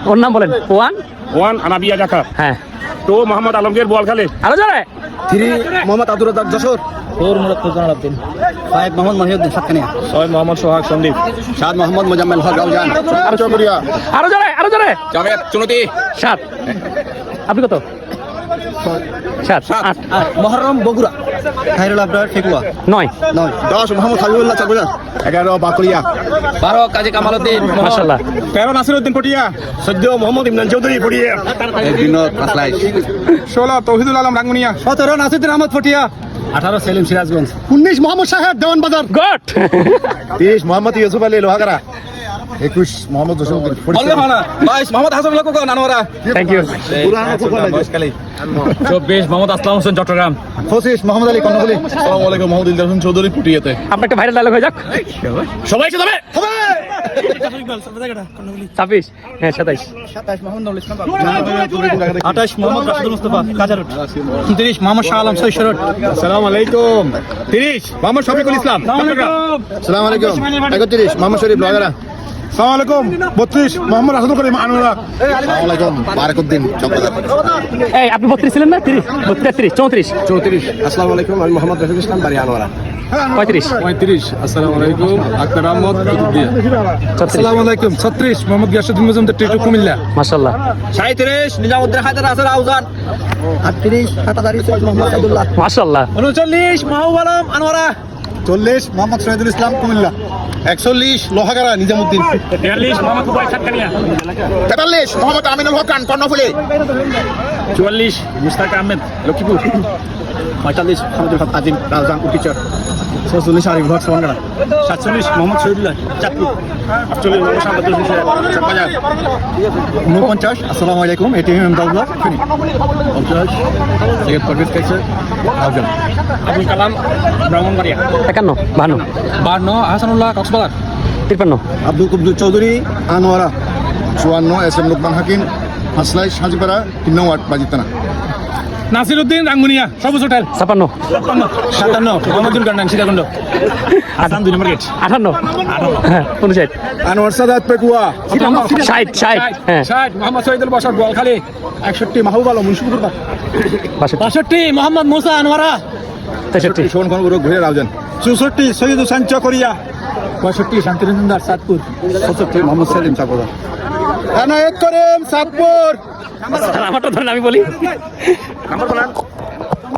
ওর নাম বলেন। ওয়ান আনাবিয়া ঢাকা। হ্যাঁ। তো মোহাম্মদ আলমগীর বোয়ালখালী। আরো জোরে। 3 মোহাম্মদ আব্দুর রাজ্জাক যশোর। 4 মুরাদ ফজলাউদ্দিন। 5 মোহাম্মদ মহিউদ্দিন সাতকানিয়া। 6 মোহাম্মদ সোহাগ সন্দীপ। 7 মোহাম্মদ মোজাম্মেল হক রাউজান। আরো চকরিয়া। আরো জোরে, আরো জোরে। জাভেদ চুনতি। 7। আপনি কত? 7 8 মুহররম বগুড়া। খায়রুল আবরার ফেকুয়া। 9 10 মোহাম্মদ হাবিবুল্লাহ চাকুরা। 11 বাকলিয়া। 12 কাজী কামালউদ্দিন। মাশাআল্লাহ। 13 নাসিরউদ্দিন পটিয়া। 14 মোহাম্মদ ইমরান চৌধুরী পটিয়া। বিনোদ আসলাই। 16 তৌহিদুল আলম রাঙ্গুনিয়া। 17 নাসিরুদ্দিন আহমদ পটিয়া। 18 সেলিম সিরাজগঞ্জ। 19 মোহাম্মদ সাহেব দেওয়ান বাজার। গুড। 30 মোহাম্মদ ইউসুফ আলী লোহাগাড়া। 21 মোহাম্মদ জসিমউদ্দিন। 22 মোহাম্মদ হাসান লোক নানোয়ারা। Thank you. 24 মোহাম্মদ আসলাম হোসেন চট্টগ্রাম। 25 মোহাম্মদ আলী কর্ণফুলী। আসসালামু আলাইকুম মোহাম্মদ ইলদার হোসেন চৌধুরী পুটিয়াতে। আপনার একটা ভাইরাল ডায়লগ হয়ে যাক। সবাই এসে যাবে। 26। হ্যাঁ 27। 27 মোহাম্মদ নবুল ইসলাম। 28 মোহাম্মদ রাশিদুল মুস্তাফা কাজারুট। 29 মোহাম্মদ শাহ আলম সৈয়দ। আসসালামু আলাইকুম। 30 মোহাম্মদ শফিকুল ইসলাম। আসসালামু আলাইকুম। 31 মোহাম্মদ শরীফ লোহাগাড়া। আসসালামু আলাইকুম। 32 মোহাম্মদ রাশিদুল করিম আনোয়ারা। আসসালামু আলাইকুম বারাকুদ্দিন চকবাজার। এই আপনি 32 ছিলেন না? 30 33 34 34 আসসালামু আলাইকুম আমি মোহাম্মদ রফিকুল ইসলাম বাড়ি আনোয়ারা। 35 35 আসসালামু আলাইকুম আক্তার আহমদ কুতুবদিয়া। 36 আসসালামু আলাইকুম। 36 মোহাম্মদ গিয়াসউদ্দিন মজুমদার টিটু কুমিল্লা। মাশাআল্লাহ। 37 নিজামউদ্দিন হায়দার হাসান আউজান। 38 হাটাদারি সৈয়দ মোহাম্মদ আব্দুল্লাহ। মাশাআল্লাহ। 39 মাহবুব আলম আনোয়ারা। 40 মোহাম্মদ শহীদুল ইসলাম কুমিল্লা। 41 লোহাগাড়া নিজামউদ্দিন। 43 মোহাম্মদ কুবাই সাতকানিয়া। 43 মোহাম্মদ আমিনুল হক খান কর্ণফুলী। 44 মুস্তাক আহমেদ লক্ষ্মীপুর। 45 হামিদুল হক আজিম রাউজান উকিচর। 46 আরিফ হক সোনাগাড়া। 47 মোহাম্মদ শহীদুল্লাহ চাঁদপুর। 48 মোহাম্মদ শাহাদাতুল হোসেন চকবাজার। 49 আসসালামু আলাইকুম এটি এমদাদুল্লাহ ফেনী। 50 সৈয়দ পারভেজ কাইসার রাউজান। আবুল কালাম ব্রাহ্মণবাড়িয়া। 51 52 52 হাসানুল্লাহ কক্সবাজার। 53 আব্দুল কুদ্দুস চৌধুরী আনোয়ারা। 54 এস এম লোকমান হাকিম হাসলাই সাজিপাড়া 3 নং ওয়ার্ড বাজিতানা। নাসিরউদ্দিন রাঙ্গুনিয়া সবুজ হোটেল। 56 57 মোহাম্মদুল গান্ডান সীতাকুণ্ড। আসাম 2 নম্বর গেট। 58 হ্যাঁ 59 আনোয়ার সাদাত পেকুয়া। 60 হ্যাঁ 60 মোহাম্মদ শহীদুল বশর বোয়ালখালী। 61 মাহবুব আলম মুন্সিপুর। 62 মোহাম্মদ মুসা আনোয়ারা। 63 শোন কোন ঘুরে রাউজান। 64 সৈয়দ হোসেন চকরিয়া। 65 শান্তিরঞ্জন সাতপুর। 67 মোহাম্মদ সেলিম চাকরা। এনায়েত করিম সাতপুর। আমারটা ধরেন আমি বলি।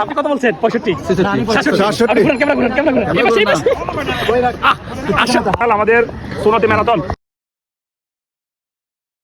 আপনি কত বলছেন? 65 66 ক্যামেরা ঘুরান। আমাদের সোনাতে ম্যারাথন।